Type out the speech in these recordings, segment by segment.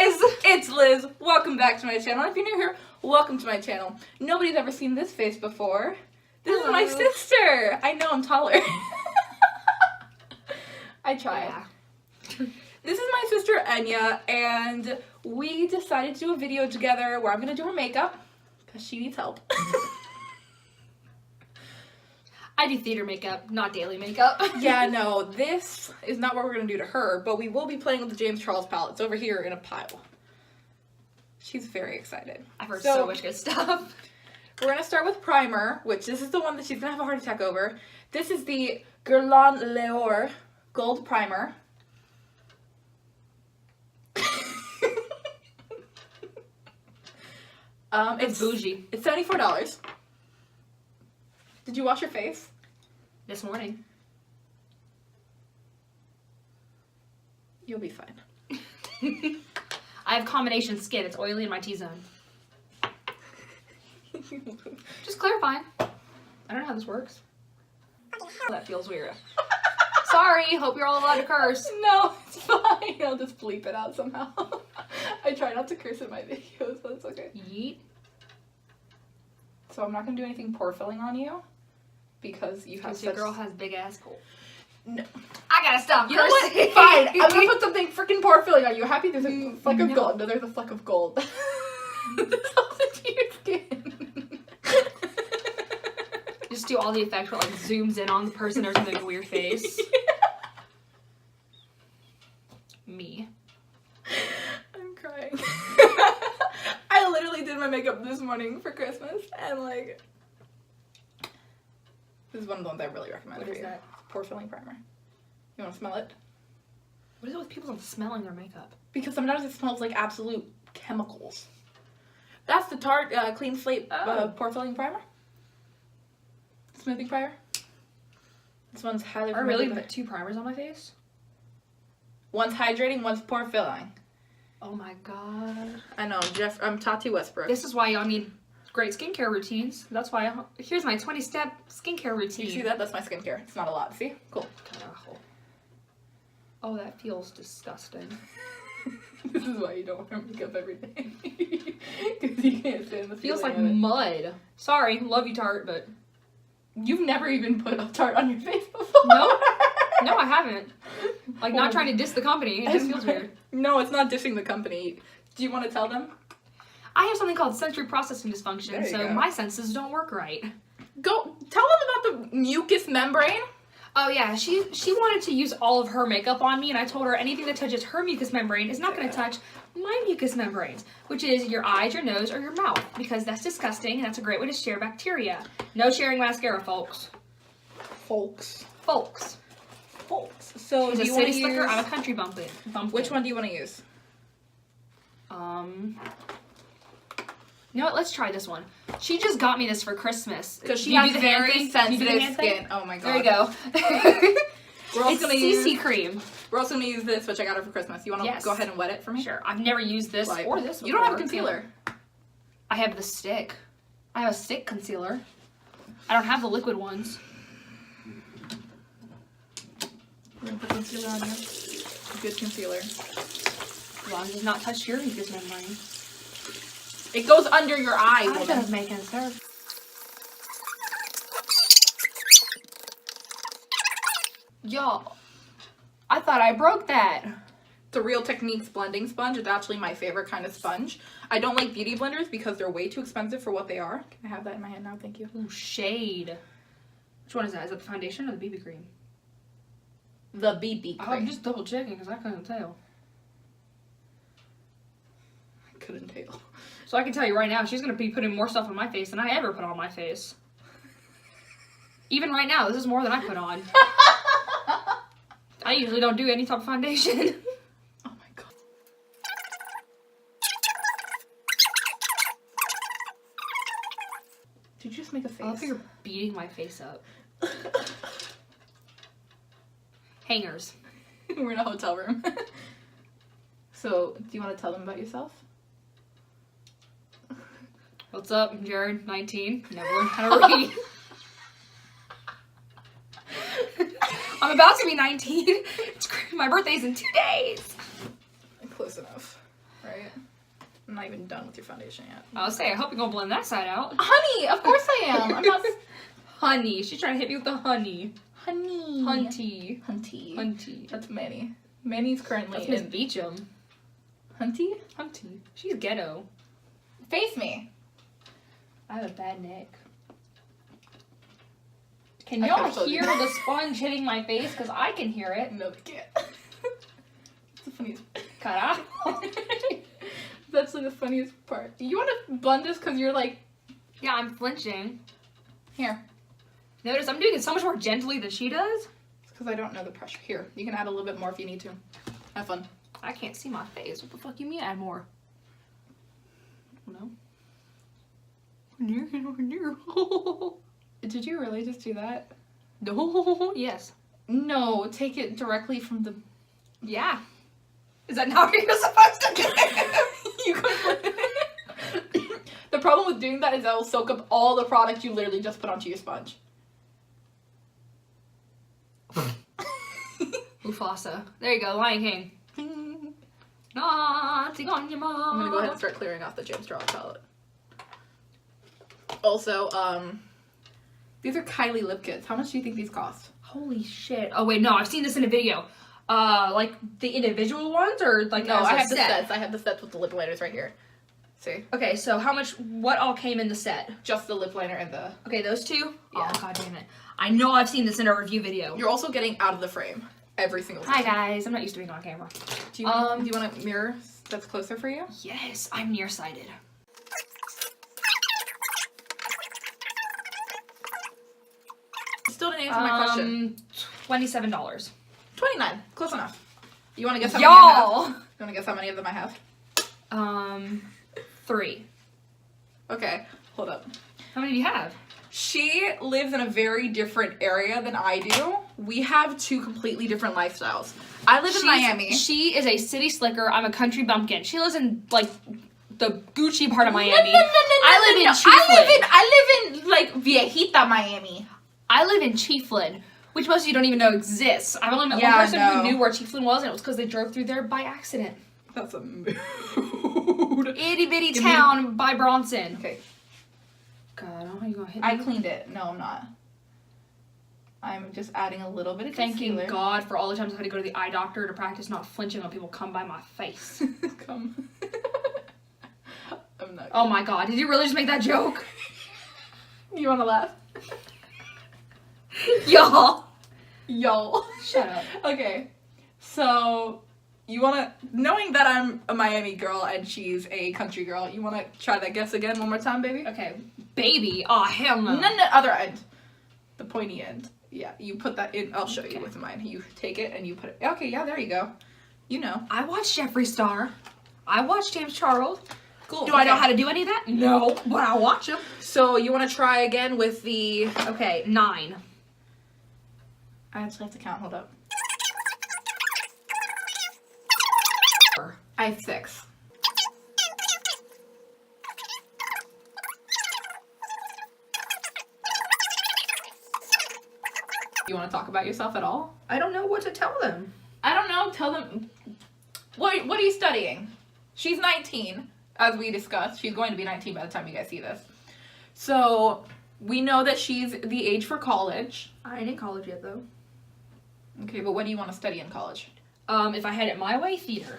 guys! It's Liz. Welcome back to my channel. If you're new here, welcome to my channel. Nobody's ever seen this face before. This is my sister. I know I'm taller. I try. Yeah. This is my sister Enya, and we decided to do a video together where I'm going to do her makeup because she needs help. I do theater makeup, not daily makeup. Yeah, no, this is not what we're going to do to her, but we will be playing with the James Charles palette. It's over here in a pile. She's very excited. I've heard so much good stuff. We're going to start with primer, which this is the one that she's going to have a heart attack over. This is the Guerlain L'Or Gold Primer. It's bougie. It's $74. Did you wash your face? This morning. You'll be fine. I have combination skin. It's oily in my T-zone. Just clarifying. I don't know how this works. That feels weird. Sorry, hope you're all allowed to curse. No, it's fine. I'll just bleep it out somehow. I try not to curse in my videos, but it's okay. Yeet. So I'm not going to do anything pore filling on you because you have Because your girl has big ass pole. No. I gotta stop You know what? cursing. Fine. I'm going to put something freaking pore filling on you. Happy there's a fleck of No. gold. No, there's a fleck of gold. This goes into your skin. Just do all the effects where it like zooms in on the person or something like a weird face. Me. I'm crying. I literally did my makeup this morning for Christmas, and like, this is one of the ones I really recommend. What for is you. that? Pore filling primer. You want to smell it? What is it with people not smelling their makeup? Because sometimes it smells like absolute chemicals. That's the Tarte Clean Slate pore filling primer. Smoothing primer. This one's highly I really recommended. put 2 primers on my face? One's hydrating, one's pore filling. Oh my god. I know, I'm Tati Westbrook. This is why y'all need great skincare routines. That's why here's my 20-step skincare routine. You see that? That's my skincare. It's not a lot. See? Cool. Oh, that feels disgusting. This is why you don't wear makeup every day. Because you can't stand the Feels like feeling of it. mud. Sorry, love you, Tarte, but You've never even put a Tarte on your face before. no, no, I haven't. Like, not trying to diss the company. It just feels weird. No, it's not dissing the company. Do you want to tell them? I have something called sensory processing There dysfunction, you so go. my senses don't work right. Go tell them about the mucous membrane. Oh yeah, she wanted to use all of her makeup on me, and I told her anything that touches her mucous membrane is not going to touch my mucous membranes, which is your eyes, your nose, or your mouth, because that's disgusting, and that's a great way to share bacteria. No sharing mascara, folks. Folks. Folks. So She's do a you want city to slicker, use... I'm a country bumpkin. Which one do you want to use? You know what? Let's try this one. She just got me this for Christmas. Because she Do you has do the hand very thing? Do you do the sensitive hand thing? skin. Oh my god. There you go. We're also It's gonna CC use cream. We're also gonna use this, which I got her for Christmas. You want to Yes. go ahead and wet it for me? Sure. I've never used this Like, or this. You don't have a before. concealer. I have the stick. I have a stick concealer. I don't have the liquid ones. We're gonna put concealer on you. Good concealer. As long as it's not touched your mucous membrane. It goes under your eye, That woman. does make sense. Y'all, I thought I broke that. The Real Techniques blending sponge is actually my favorite kind of sponge. I don't like beauty blenders because they're way too expensive for what they are. Can I have that in my hand now? Thank you. Ooh, shade. Which one is that? Is that the foundation or the BB cream? The BB Oh, cream. I'm just double checking because I couldn't tell. I couldn't tell. So I can tell you right now, she's going to be putting more stuff on my face than I ever put on my face. Even right now, this is more than I put on. I usually don't do any type of foundation. Oh my god. Did you just make a face? I love how you're beating my face up. Hangers. We're in a hotel room. So, do you want to tell them about yourself? What's up? I'm Jared, 19. Never learned how to read. I'm about to be 19. It's great. My birthday's in 2 days. Close enough. right? I'm not even done with your foundation yet. I'll say, I hope you're gonna blend that side out. Honey, of course I am. I'm not. Honey. She's trying to hit me with the honey. Honey. Hunty. Hunty. Hunty. That's Manny. Manny's currently That's Miss in Beecham. Hunty. Hunty. She's ghetto. Face me. I have a bad neck. Can I y'all could've told you. hear the sponge hitting my face? Because I can hear it. No, they can't. It's the funniest. Carajo. That's like the funniest part. You want to blend this because you're like, Yeah, I'm flinching. here. Notice I'm doing it so much more gently than she does. It's because I don't know the pressure. Here, you can add a little bit more if you need to. Have fun. I can't see my face. What the fuck you mean add more? No. Did you really just do that? No. Yes. No, take it directly from the. Yeah. Is that not what you're supposed to do? You could. The problem with doing that is that will soak up all the product you literally just put onto your sponge. Mufasa. There you go, Lion King. Naughty on your mom. I'm gonna go ahead and start clearing off the James Charles palette. Also, these are Kylie lip kits. How much do you think these cost? Holy shit. Oh wait, no, I've seen this in a video. Like the individual ones or like No, as I a have the set? sets. I have the sets with the lip liners right here. See? Okay, so what all came in the set? Just the lip liner and the... Okay, those two? Yeah. Oh, god damn it. I know I've seen this in a review video. You're also getting out of the frame every single time. Hi guys, I'm not used to being on camera. Do you want a mirror that's closer for you? Yes, I'm nearsighted. Still didn't answer my question. $27. 29. Close enough. You want to guess how many I have? Y'all! You want to guess how many of them I have? 3. Okay, hold up. How many do you have? She lives in a very different area than I do. We have two completely different lifestyles. I live in Miami. She is a city slicker. I'm a country bumpkin. She lives in like the Gucci part of Miami. I live in Chiefland. I live in like Viejita Miami. I live in Chiefland, which most of you don't even know exists. I've only met Yeah, one person no. who knew where Chiefland was, and it was because they drove through there by accident. That's a mood. Itty bitty Give me- town by Bronson. Okay, God, how are you gonna hit me? I cleaned it. No, I'm not. I'm just adding a little bit of Thanking concealer. God for all the times I had to go to the eye doctor to practice not flinching when people come by my face. Come. I'm not. Oh my God, did you really just make that joke? You want to laugh? Y'all. Y'all. Shut up. Okay, so you want to, knowing that I'm a Miami girl and she's a country girl, you want to try that guess again one more time, baby? Okay, baby. Oh, hell no. No, other end. The pointy end. Yeah, you put that in. I'll show you Okay. with mine. You take it and you put it. Okay, yeah, there you go. You know. I watched Jeffree Star. I watched James Charles. Cool. Do I know how to do any of that? No, but I watch them. So you want to try again with the... Okay, 9. I actually have to count. Hold up. I have 6. You want to talk about yourself at all? I don't know what to tell them. I don't know. Tell them. What are you studying? She's 19, as we discussed. She's going to be 19 by the time you guys see this. So we know that she's the age for college. I ain't in college yet, though. Okay, but what do you want to study in college? If I had it my way, theater.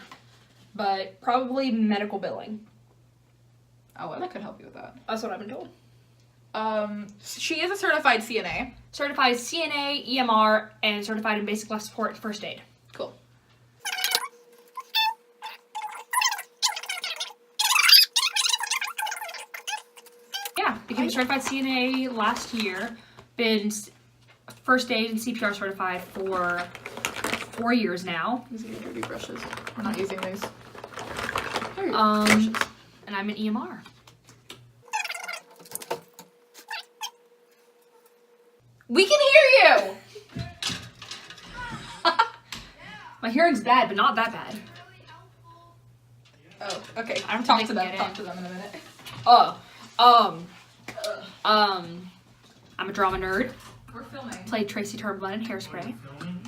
But probably medical billing. Oh, well, that could help you with that. That's what I've been told. She is a certified CNA. Certified CNA, EMR, and certified in basic life support first aid. Cool. Yeah, became a certified CNA last year. Been first aid and CPR certified for 4 years now. These are your dirty brushes. We're not using these. There you go. And I'm an EMR. We can hear you! My hearing's bad, but not that bad. Oh, okay. I don't Talk think to I them. can get Talk it. to them in a minute. I'm a drama nerd. We're filming. Played Tracy Turnblad in Hairspray.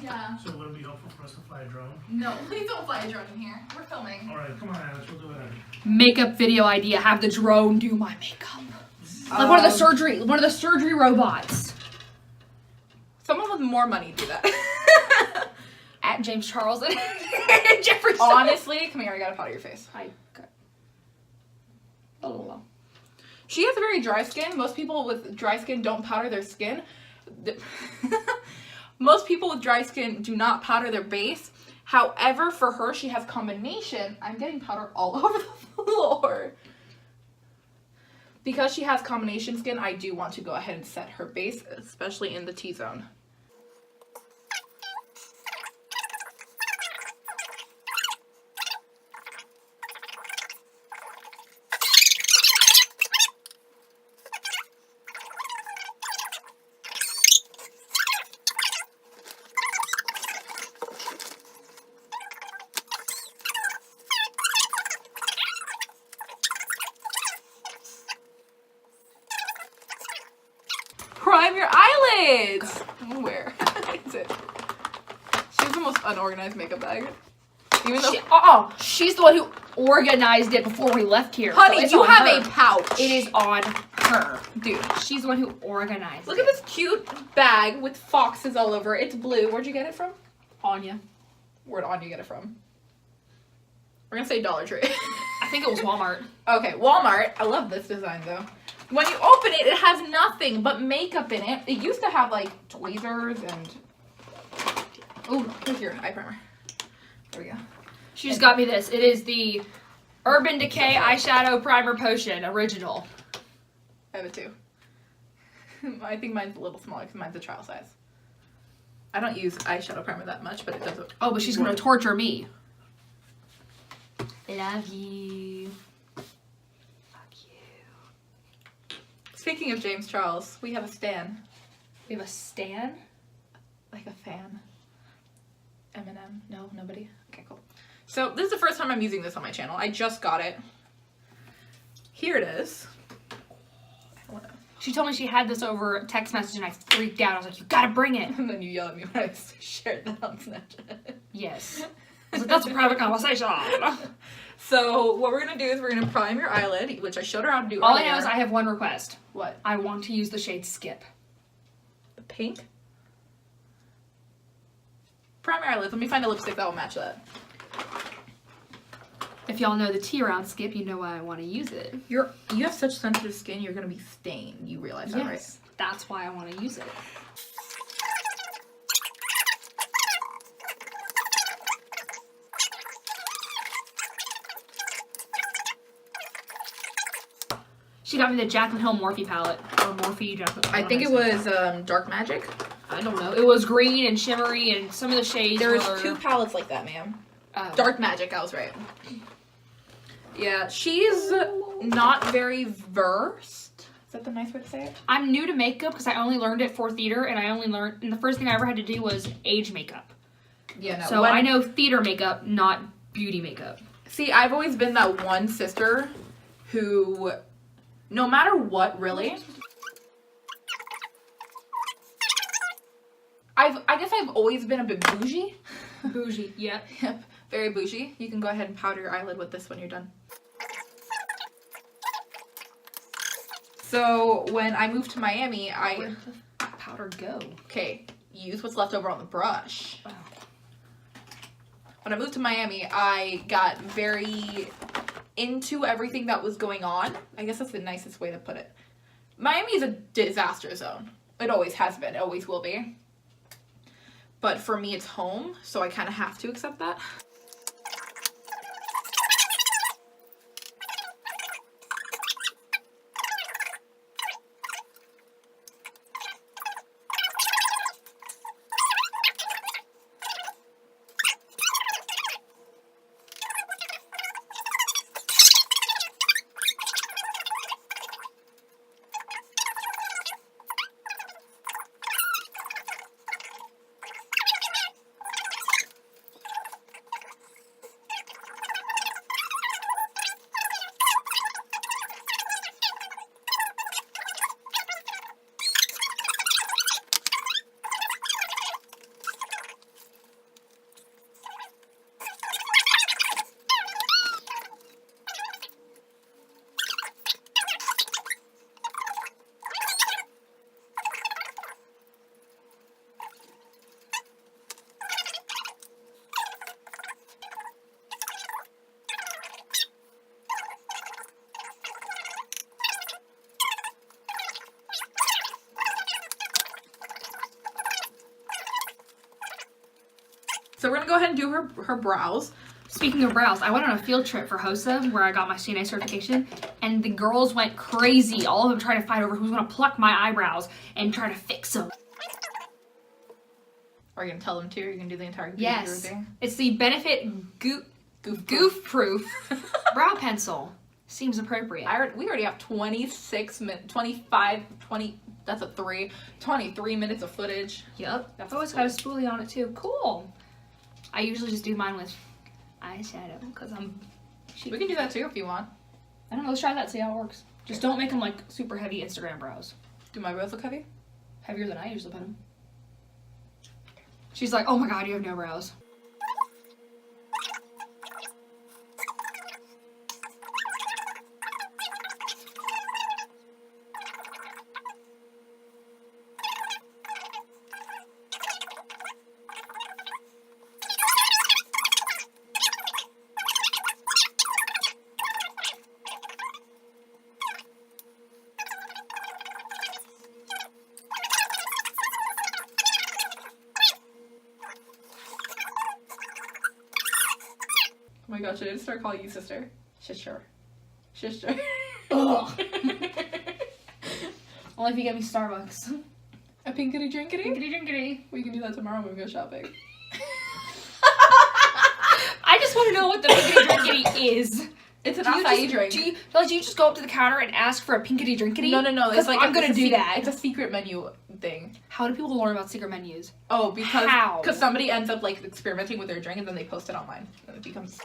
Yeah. So would it be helpful for us to fly a drone? No, please don't fly a drone in here. We're filming. All right, come on, Alice, we'll do it. Makeup video idea. Have the drone do my makeup. Like one of the surgery robots. Someone with more money do that. At James Charles and Jeffrey. Honestly, come here. I gotta powder your face. Hi. Oh. She has very dry skin. Most people with dry skin don't powder their skin. Most people with dry skin do not powder their base. However, for her, she has combination. I'm getting powder all over the floor. Because she has combination skin, I do want to go ahead and set her base, especially in the T-zone. Prime your eyelids! Where is it? She has the most unorganized makeup bag. Even though She's the one who organized it before we left here. honey, so it's you on have her. a pouch. It is on her. Dude, She's the one who organized look it. at this cute bag with foxes all over. It's blue. Where'd you get it from? Anya. Where'd Anya get it from? We're gonna say Dollar Tree. I think it was Walmart. Okay, Walmart. I love this design though. When you open it, it has nothing but makeup in it. It used to have like tweezers and... Oh, here's your eye primer. There we go. She just got me this. It is the Urban Decay Eyeshadow Primer Potion Original. I have it too. I think mine's a little smaller because mine's a trial size. I don't use eyeshadow primer that much, but it does. Oh, but she's gonna torture me. Love you. Fuck you. Speaking of James Charles, we have a stan. We have a stan? Like a fan. Eminem? No, nobody? Okay, cool. So this is the first time I'm using this on my channel. I just got it. Here it is. She told me she had this over text message and I freaked out. I was like, you gotta bring it. And then you yell at me when I shared that on Snapchat. Yes. I was like, that's a private conversation. So what we're gonna do is we're gonna prime your eyelid, which I showed her how to do All I earlier. know is I have one request. What? I want to use the shade Skip. The pink? Prime your eyelids. Let me find a lipstick that will match that. If y'all know the tea around Skip, you know why I want to use it. You have such sensitive skin, you're gonna be stained. You realize that, right? That's why I want to use it. She got me the Jaclyn Hill Morphe palette. Or Morphe Jaclyn. I think it was Dark Magic. I don't know. It was green and shimmery and some of the shades There's were... 2 palettes like that, ma'am. Oh. Dark Magic, I was right. Yeah, she's not very versed. Is that the nice way to say it? I'm new to makeup because I only learned it for theater and and the first thing I ever had to do was age makeup. Yeah, no. So I know theater makeup, not beauty makeup. See, I've always been that one sister who, no matter what, really, I guess I've always been a bit bougie. Bougie, yep. Yep, very bougie. You can go ahead and powder your eyelid with this when you're done. So when I moved to Miami, Where'd the powder go? okay, use what's left over on the brush. Wow. When I moved to Miami, I got very into everything that was going on. I guess that's the nicest way to put it. Miami is a disaster zone. It always has been. It always will be. But for me, it's home, so I kind of have to accept that. go ahead and do her brows. Speaking of brows, I went on a field trip for HOSA where I got my CNA certification, and the girls went crazy. All of them trying to fight over who's going to pluck my eyebrows and try to fix them. Are you gonna tell them too? Or are you gonna do the entire Yes. thing? It's the Benefit Goof Proof Brow Pencil. Seems appropriate. We already have 26 minutes, 20, that's a 3, 23 minutes of footage. Yep. I've always got a spoolie on it too. Cool. I usually just do mine with eyeshadow because We can do that too if you want. I don't know, let's try that, see how it works. Just don't make them like super heavy Instagram brows. Do my brows look heavy? Heavier than I usually put them. She's like, oh my god, you have no brows. Oh my gosh, should I just start calling you sister? Sister. Sister. Ugh. Only if you get me Starbucks. A pinkity drinkity? Drinkity drinkity. We can do that tomorrow when we go shopping. I just want to know what the pinkity drinkity is. It's an Do you acai drink. Do you just go up to the counter and ask for a pinkity drinkity? No. Because It's like I'm gonna do that. It's a secret menu thing. How do people learn about secret menus? Oh, because How? somebody ends up like experimenting with their drink and then they post it online and it becomes.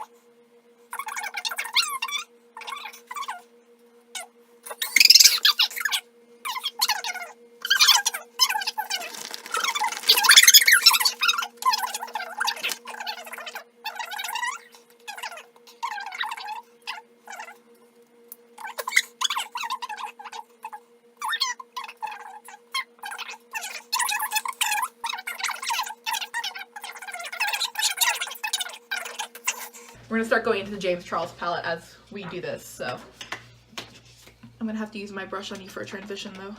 We're gonna start going into the James Charles palette as we do this, so. I'm gonna have to use my brush on you for a transition though.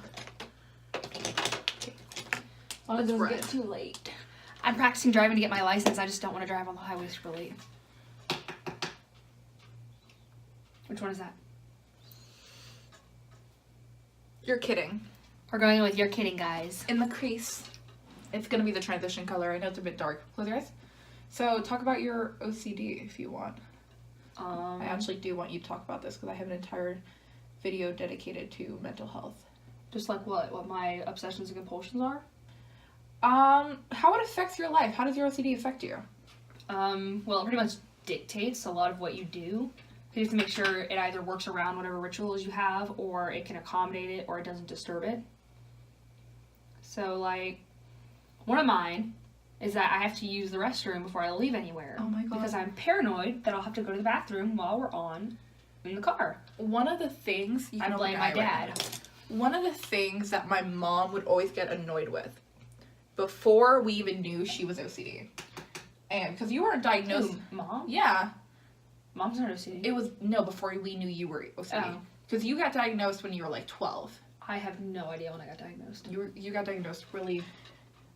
Well, it Let's doesn't ride. get too late. I'm practicing driving to get my license. I just don't want to drive on the highway super late. Which one is that? You're kidding. We're going with You're Kidding, guys. In the crease. It's gonna be the transition color. I know it's a bit dark. Close your eyes. So talk about your OCD if you want. I actually do want you to talk about this because I have an entire video dedicated to mental health. Just like what my obsessions and compulsions are. How it affects your life. How does your OCD affect you? Well, it pretty much dictates a lot of what you do. You have to make sure it either works around whatever rituals you have, or it can accommodate it, or it doesn't disturb it. So, like, one of mine is that I have to use the restroom before I leave anywhere. Oh my god. Because I'm paranoid that I'll have to go to the bathroom while we're in the car. One of the things I blame my dad. One of the things that my mom would always get annoyed with before we even knew she was OCD. And because you weren't diagnosed. Who, Mom? Yeah. Mom's not OCD. It was, no, before we knew you were OCD. Oh. Because you got diagnosed when you were like 12. I have no idea when I got diagnosed. You got diagnosed really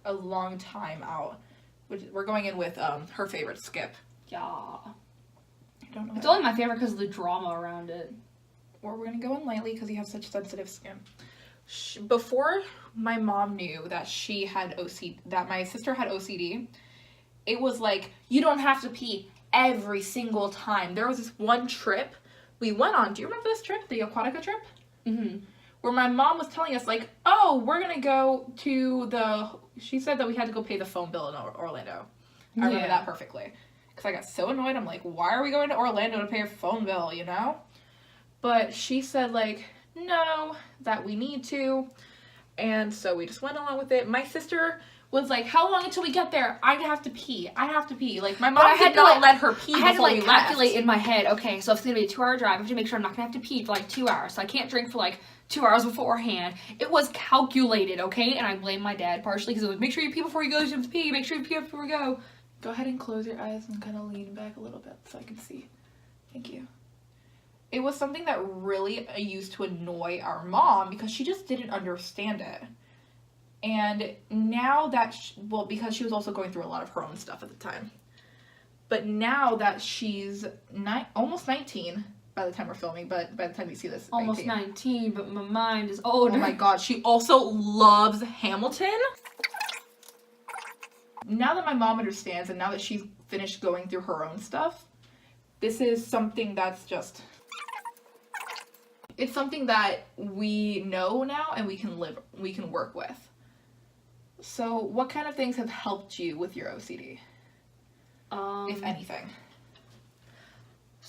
a long time out. We're going in with her favorite, Skip. Yeah. I don't know. It's only my favorite because of the drama around it. Or we're gonna go in lightly because you have such sensitive skin. Before my mom knew that she had that my sister had OCD, it was like, you don't have to pee every single time. There was this one trip we went on. Do you remember this trip? The Aquatica trip? Mm-hmm. Where my mom was telling us, like, oh, we're gonna go to she said that we had to go pay the phone bill in Orlando. I remember that perfectly. Because I got so annoyed. I'm like, why are we going to Orlando to pay a phone bill, you know? But she said, like, no, that we need to. And so we just went along with it. My sister was like, how long until we get there? I have to pee. I have to pee. Like, my mom did not let her pee I had to, before we like, calculate left. in my head, okay, so if it's going to be a 2-hour drive, I have to make sure I'm not going to have to pee for, like, 2 hours. So I can't drink for, like, 2 hours beforehand. It was calculated, okay? And I blame my dad partially because it was, make sure you pee before you go, you have to pee. Make sure you pee before we go. Go ahead and close your eyes and kind of lean back a little bit so I can see. Thank you. It was something that really used to annoy our mom because she just didn't understand it. And now that, because she was also going through a lot of her own stuff at the time. But now that she's almost 19 by the time we're filming, but by the time you see this, Almost 19. 19, but my mind is older. Oh my god, she also loves Hamilton. Now that my mom understands and now that she's finished going through her own stuff, this is something that's just... It's something that we know now and we can work with. So what kind of things have helped you with your OCD, if anything?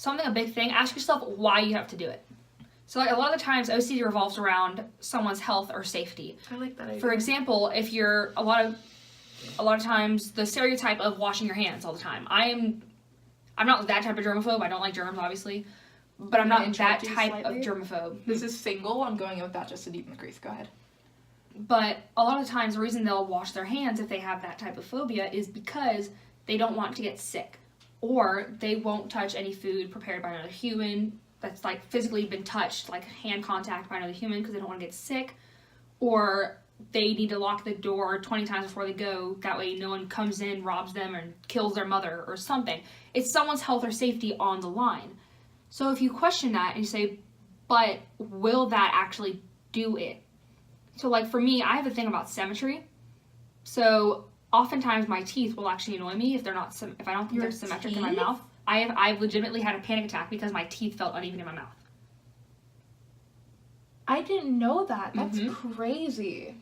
A big thing, ask yourself why you have to do it. So like a lot of the times OCD revolves around someone's health or safety. I like that idea. For example, if you're a lot of times the stereotype of washing your hands all the time. I'm not that type of germaphobe. I don't like germs, obviously, but I'm not that type of germaphobe. This is single. I'm going in with that just to deepen the crease. Go ahead. But a lot of times the reason they'll wash their hands if they have that type of phobia is because they don't want to get sick. Or they won't touch any food prepared by another human that's like physically been touched, like hand contact by another human, because they don't want to get sick. Or they need to lock the door 20 times before they go, that way no one comes in, robs them, and kills their mother or something. It's someone's health or safety on the line. So if you question that and you say, but will that actually do it? So like for me, I have a thing about symmetry. So oftentimes my teeth will actually annoy me if they're not if I don't think they're symmetric in my mouth. I've legitimately had a panic attack because my teeth felt uneven in my mouth. I didn't know that. That's crazy.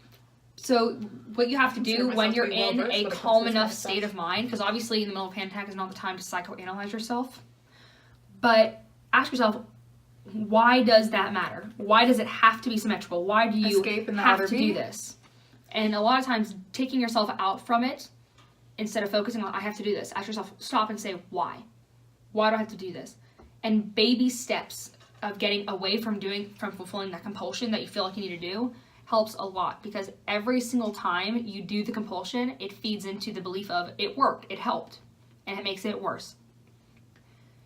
So what you have to Consider do when myself you're to be well-versed in a when it comes calm to this enough kind of state stuff. of mind, because obviously in the middle of a panic attack is not the time to psychoanalyze yourself, but ask yourself, why does that matter? Why does it have to be symmetrical? Why do you Escape in the have outer to V? do this? And a lot of times taking yourself out from it, instead of focusing on I have to do this, ask yourself, stop and say, why? Why do I have to do this? And baby steps of getting away from fulfilling that compulsion that you feel like you need to do helps a lot, because every single time you do the compulsion, it feeds into the belief of it worked, it helped, and it makes it worse.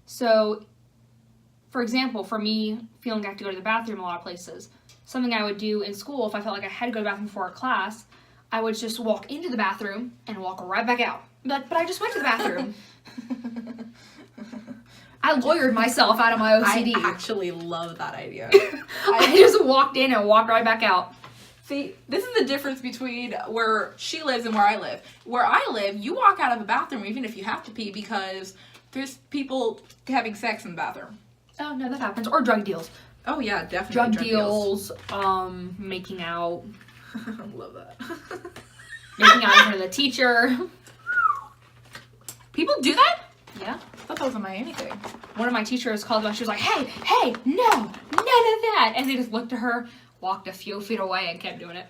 So, for example, for me, feeling I have to go to the bathroom a lot of places, something I would do in school if I felt like I had to go to the bathroom before a class, I would just walk into the bathroom and walk right back out. Be like, but I just went to the bathroom. I lawyered myself out of my OCD. I actually love that idea. I just walked in and walked right back out. See, this is the difference between where she lives and where I live. Where I live, you walk out of the bathroom even if you have to pee because there's people having sex in the bathroom. Oh, no, that happens. Or drug deals. Oh yeah, definitely. Drug deals, making out. Love that. Making out in front of the teacher. People do that? Yeah. I thought that was a Miami thing. One of my teachers called them. She was like, hey, no, none of that. And they just looked at her, walked a few feet away, and kept doing it.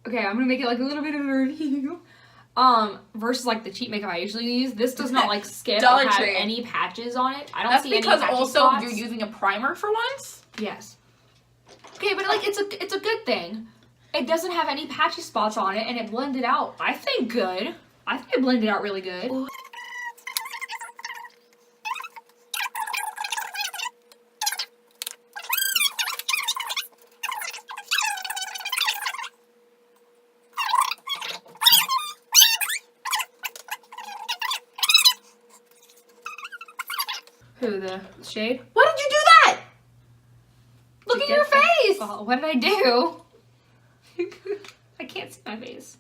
Okay, I'm gonna make it like a little bit of a review. Versus like the cheap makeup I usually use. This does not like skip or Dollar have Tree. any patches on it. I don't That's see any because patchy also spots. you're using a primer for once. Yes. Okay, but like it's a good thing. It doesn't have any patchy spots on it, and it blended out, I think, good. I think it blended out really good. Ooh. Who, the shade? Why did you do that? Look at your face. Well, what did I do? I can't see my face.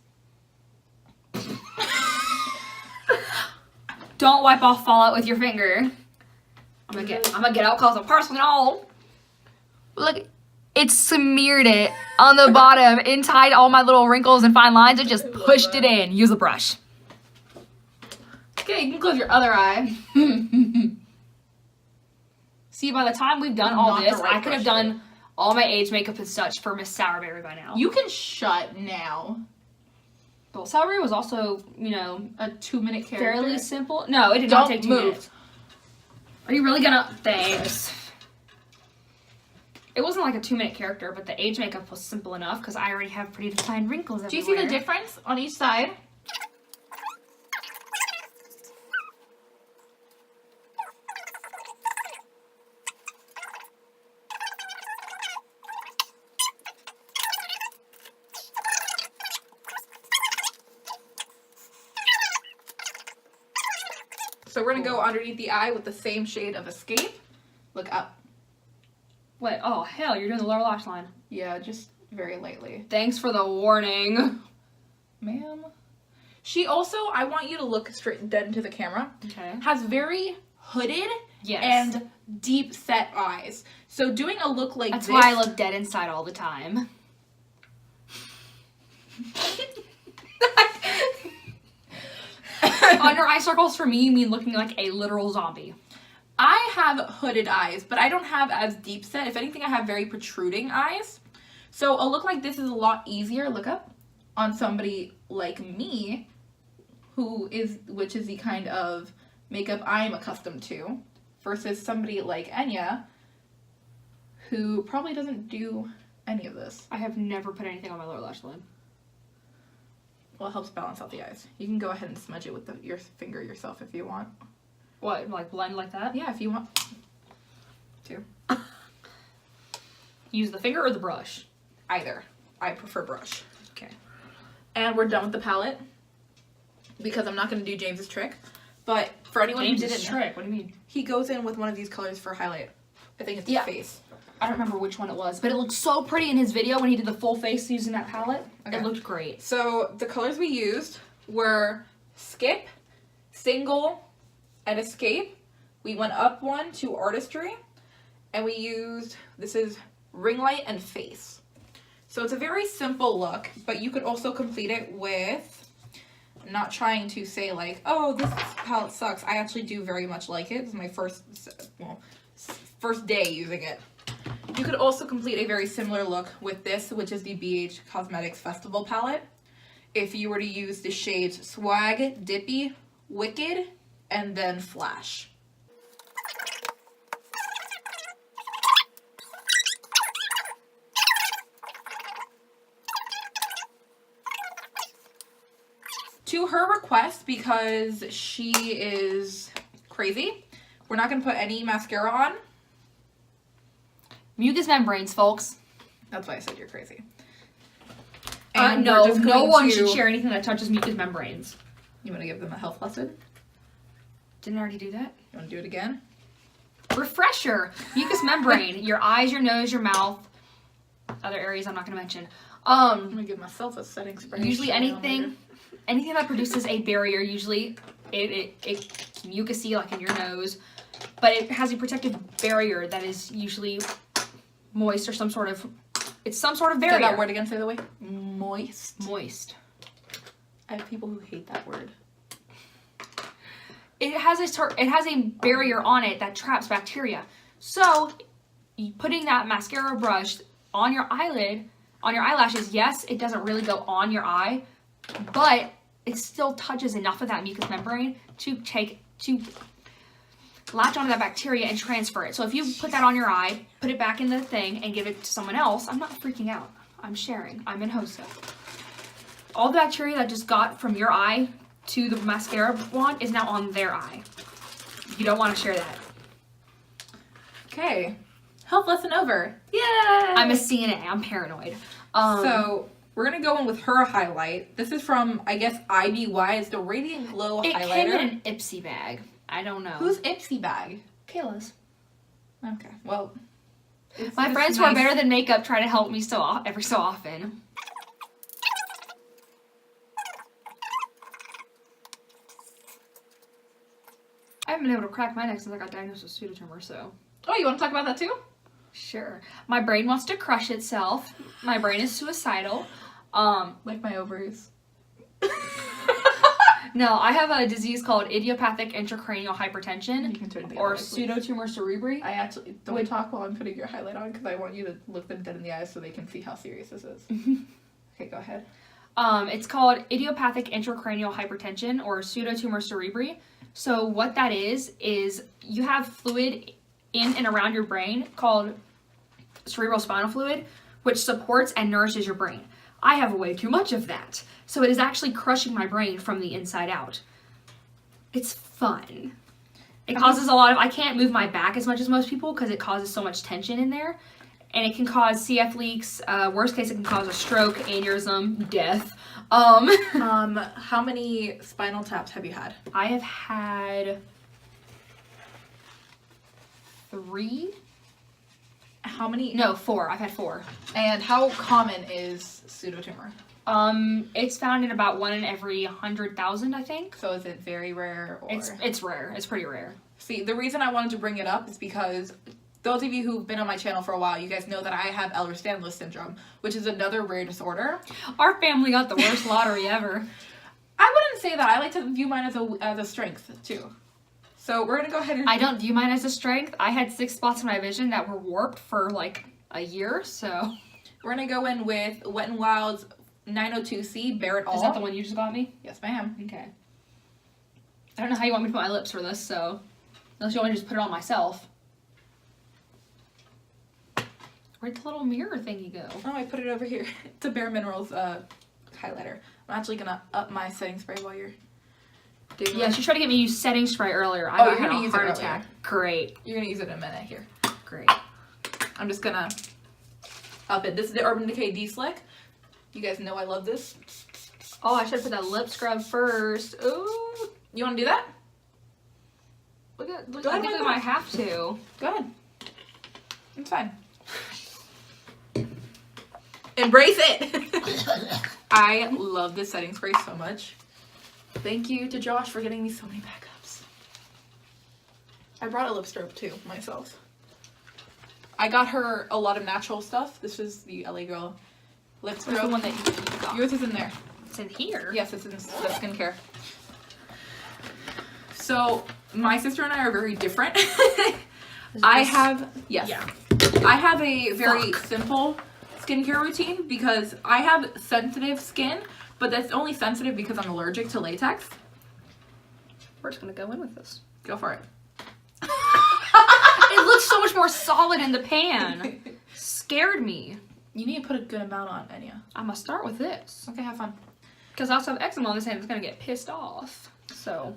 Don't wipe off fallout with your finger. I'm gonna get out close and personal. Look, it smeared it on the bottom, inside all my little wrinkles and fine lines. It just pushed it in. Use a brush. Okay, you can close your other eye. See, by the time we've done all Not the this, right I could have brush done all my age makeup and such for Miss Sourberry by now. You can shut now. Well, Sourberry was also, you know, A 2-minute character. fairly simple. No, it did not Don't take 2 move. minutes. Are you really gonna? Thanks. It wasn't like a 2-minute character, but the age makeup was simple enough because I already have pretty defined wrinkles Do you everywhere. see the difference on each side? So we're gonna go underneath the eye with the same shade of Escape. Look up. Wait, oh hell, you're doing the lower lash line. Yeah, just very lightly. Thanks for the warning. Ma'am. She also, I want you to look straight dead into the camera, Okay. has very hooded Yes. and deep set eyes. So doing a look like That's this. why I look dead inside all the time. Under eye circles for me, you mean looking like a literal zombie. I have hooded eyes, but I don't have as deep set. If anything, I have very protruding eyes. So a look like this is a lot easier, look up, on somebody like me, which is the kind of makeup I'm accustomed to, versus somebody like Enya, who probably doesn't do any of this. I have never put anything on my lower lash line. Well, it helps balance out the eyes. You can go ahead and smudge it with your finger yourself if you want. What, like blend like that? Yeah, if you want to. Use the finger or the brush? Either. I prefer brush. Okay. And we're done with the palette because I'm not going to do James's trick. But for anyone who James's didn't, trick. What do you mean? he goes in with one of these colors for highlight. I think it's Yeah. the face. I don't remember which one it was, but it looked so pretty in his video when he did the full face using that palette. Okay. It looked great. So the colors we used were Skip, Single, and Escape. We went up one to Artistry, and we used, this is Ring Light and Face. So it's a very simple look, but you could also complete it with, I'm not trying to say like, oh, this palette sucks. I actually do very much like it. This is my first day using it. You could also complete a very similar look with this, which is the BH Cosmetics Festival palette. If you were to use the shades Swag, Dippy, Wicked, and then Flash. To her request, because she is crazy, we're not going to put any mascara on. Mucous membranes, folks. That's why I said you're crazy. No, we're just no going one to- should share anything that touches mucous membranes. You want to give them a health lesson? Didn't I already do that? You want to do it again? Refresher. Mucous membrane. Your eyes, your nose, your mouth. Other areas I'm not going to mention. I'm going to give myself a setting spray. Usually Show me on later. anything that produces a barrier, usually it's mucousy, like in your nose, but it has a protective barrier that is usually moist or some sort of Say barrier. that word again, say the way. Moist. Moist. I have people who hate that word. It has a barrier on it that traps bacteria. So, putting that mascara brush on your eyelid, on your eyelashes, yes, it doesn't really go on your eye, but it still touches enough of that mucous membrane to latch onto that bacteria and transfer it. So if you put that on your eye, put it back in the thing, and give it to someone else, I'm not freaking out. I'm sharing. I'm in HOSA. All the bacteria that just got from your eye to the mascara wand is now on their eye. You don't want to share that. Okay. Health lesson over. Yay! I'm a CNA. I'm paranoid. So, we're going to go in with her highlight. This is from, I guess, IBY. It's the Radiant Glow it highlighter. came in an Ipsy bag. I don't know. Who's Ipsy Bag? Kayla's? Okay, well. My friends who are better than makeup try to help me every so often. I haven't been able to crack my neck since I got diagnosed with pseudotumor, so. Oh, you want to talk about that too? Sure. My brain wants to crush itself. My brain is suicidal. Like my ovaries. No, I have a disease called idiopathic intracranial hypertension, You can turn the or other way, please. pseudotumor cerebri. I actually don't talk while I'm putting your highlight on because I want you to look them dead in the eyes so they can see how serious this is. Okay, go ahead. It's called idiopathic intracranial hypertension, or pseudotumor cerebri. So what that is you have fluid in and around your brain called cerebral spinal fluid, which supports and nourishes your brain. I have way too much of that. So it is actually crushing my brain from the inside out. It's fun. It causes a lot of, I can't move my back as much as most people because it causes so much tension in there. And it can cause CF leaks. Worst case, it can cause a stroke, aneurysm, death. How many spinal taps have you had? I have had 3? How many? No, 4. I've had 4. And how common is pseudotumor? It's found in about 1 in every 100,000, I think. So is it very rare or? It's rare. It's pretty rare. See, the reason I wanted to bring it up is because those of you who've been on my channel for a while, you guys know that I have Ehlers-Danlos syndrome, which is another rare disorder. Our family got the worst lottery ever. I wouldn't say that. I like to view mine as a strength too. So we're gonna go ahead and. I don't view mine as a strength. I had 6 spots in my vision that were warped for like a year, so. We're gonna go in with Wet n Wild's 902C Barrett All. Is that the one you just got me? Yes, ma'am. Okay. I don't know how you want me to put my lips for this, so. Unless you want me to just put it on myself. Where'd the little mirror thingy go? Oh, I put it over here. It's a Bare Minerals highlighter. I'm actually gonna up my setting spray while you're doing Yeah, it. she tried to get me to use setting spray earlier. I Oh, about you're had gonna a use it heart earlier. attack. Great. You're gonna use it in a minute here. Great. I'm just gonna up it. This is the Urban Decay D-Slick. You guys know I love this. Oh, I should put that lip scrub first. Ooh. You wanna do that? Look at, Go I ahead, think we go might ahead. have to. Go ahead. It's fine. Embrace it! I love this setting spray so much. Thank you to Josh for getting me so many backups. I brought a lip strobe too, myself. I got her a lot of natural stuff. This is the LA Girl lip Where's the strobe. one that you got? Yours is in there. It's in here. Yes, it's in the skincare. So, my sister and I are very different. I have a very simple skincare routine because I have sensitive skin, but that's only sensitive because I'm allergic to latex. We're just gonna go in with this. Go for it. It looks so much more solid in the pan. Scared me. You need to put a good amount on, Enya. I'm gonna start with this. Okay, have fun. Because I also have eczema on this hand. It's gonna get pissed off. So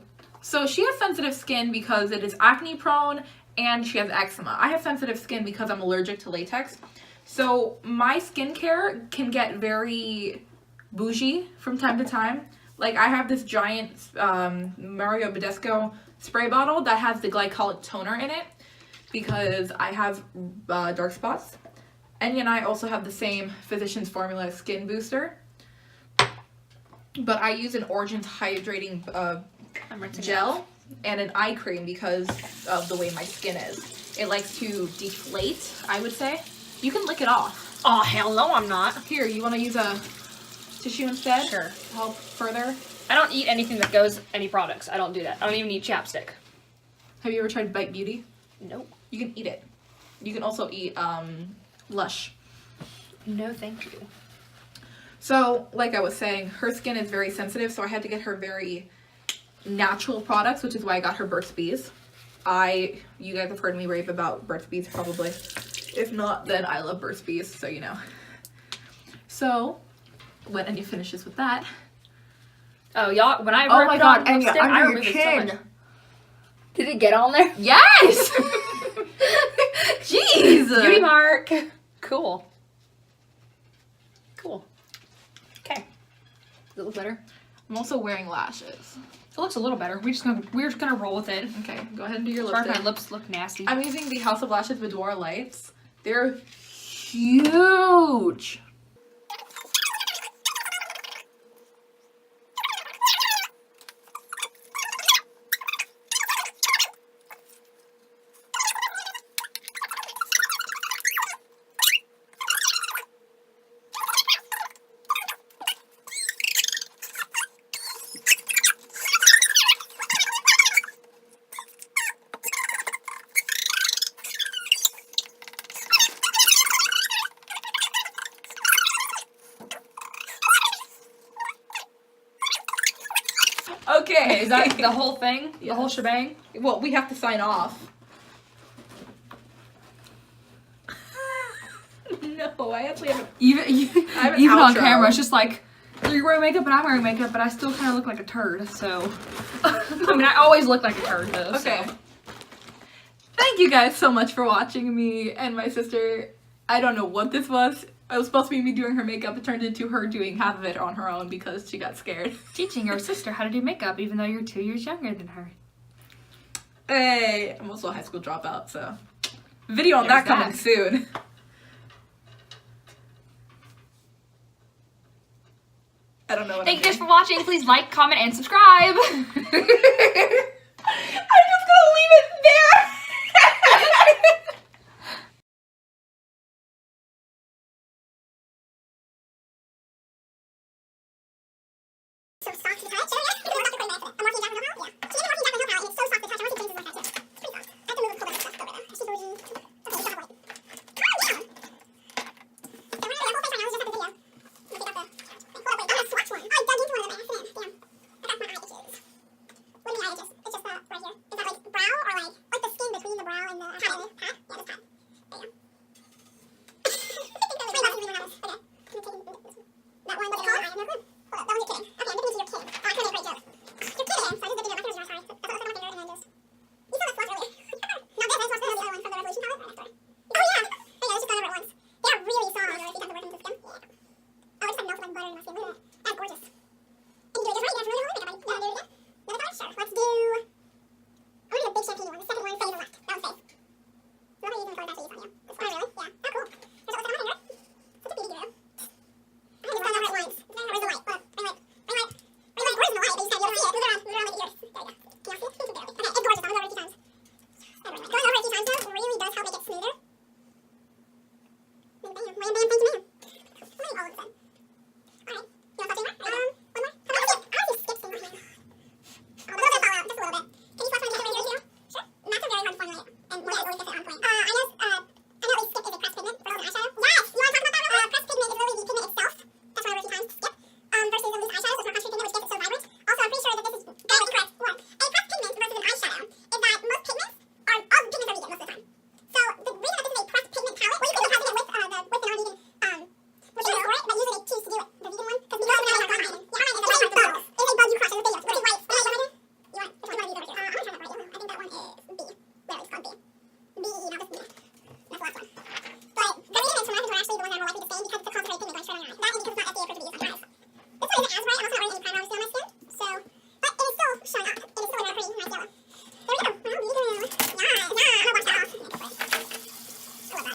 she has sensitive skin because it is acne prone and she has eczema. I have sensitive skin because I'm allergic to latex. So my skincare can get very bougie from time to time. Like I have this giant Mario Badescu spray bottle that has the glycolic toner in it because I have dark spots. Enya and I also have the same Physicians Formula skin booster. But I use an Origins hydrating I'm rinsing gel and an eye cream because of the way my skin is. It likes to deflate, I would say. You can lick it off. Oh, hell no, I'm not. Here, you want to use a tissue instead? Sure. To help further. I don't eat anything that goes any products. I don't do that. I don't even eat chapstick. Have you ever tried Bite Beauty? Nope. You can eat it. You can also eat Lush. No, thank you. So, like I was saying, her skin is very sensitive, so I had to get her very natural products, which is why I got her Burt's Bees. You guys have heard me rave about Burt's Bees probably. If not, then I love Burt's Bees, so you know. So, when Enya finishes with that. Oh, y'all, when I Oh ripped my on God, Enya, lipstick, under I your remember this so chin. much. Did it get on there? Yes! Jeez! Beauty mark. Cool. Cool. Okay. Does it look better? I'm also wearing lashes. It looks a little better. We're just gonna roll with it. Okay, go ahead and do your Sorry if lipstick. my lips look nasty. I'm using the House of Lashes Boudoir Lights. They're huge. Okay. Is that the whole thing? The whole Yes. shebang? Well, we have to sign off. No, I actually haven't. Even I have an even on outro. camera, it's just like you're wearing makeup and I'm wearing makeup, but I still kind of look like a turd. So, I mean, I always look like a turd though. Okay. So. Thank you guys so much for watching me and my sister. I don't know what this was. It was supposed to be me doing her makeup. It turned into her doing half of it on her own because she got scared. Teaching your sister how to do makeup, even though you're 2 years younger than her. Hey, I'm also a high school dropout, so Video on There's that coming that. soon. I don't know what Thank you I'm guys for watching. Please like, comment, and subscribe. doing.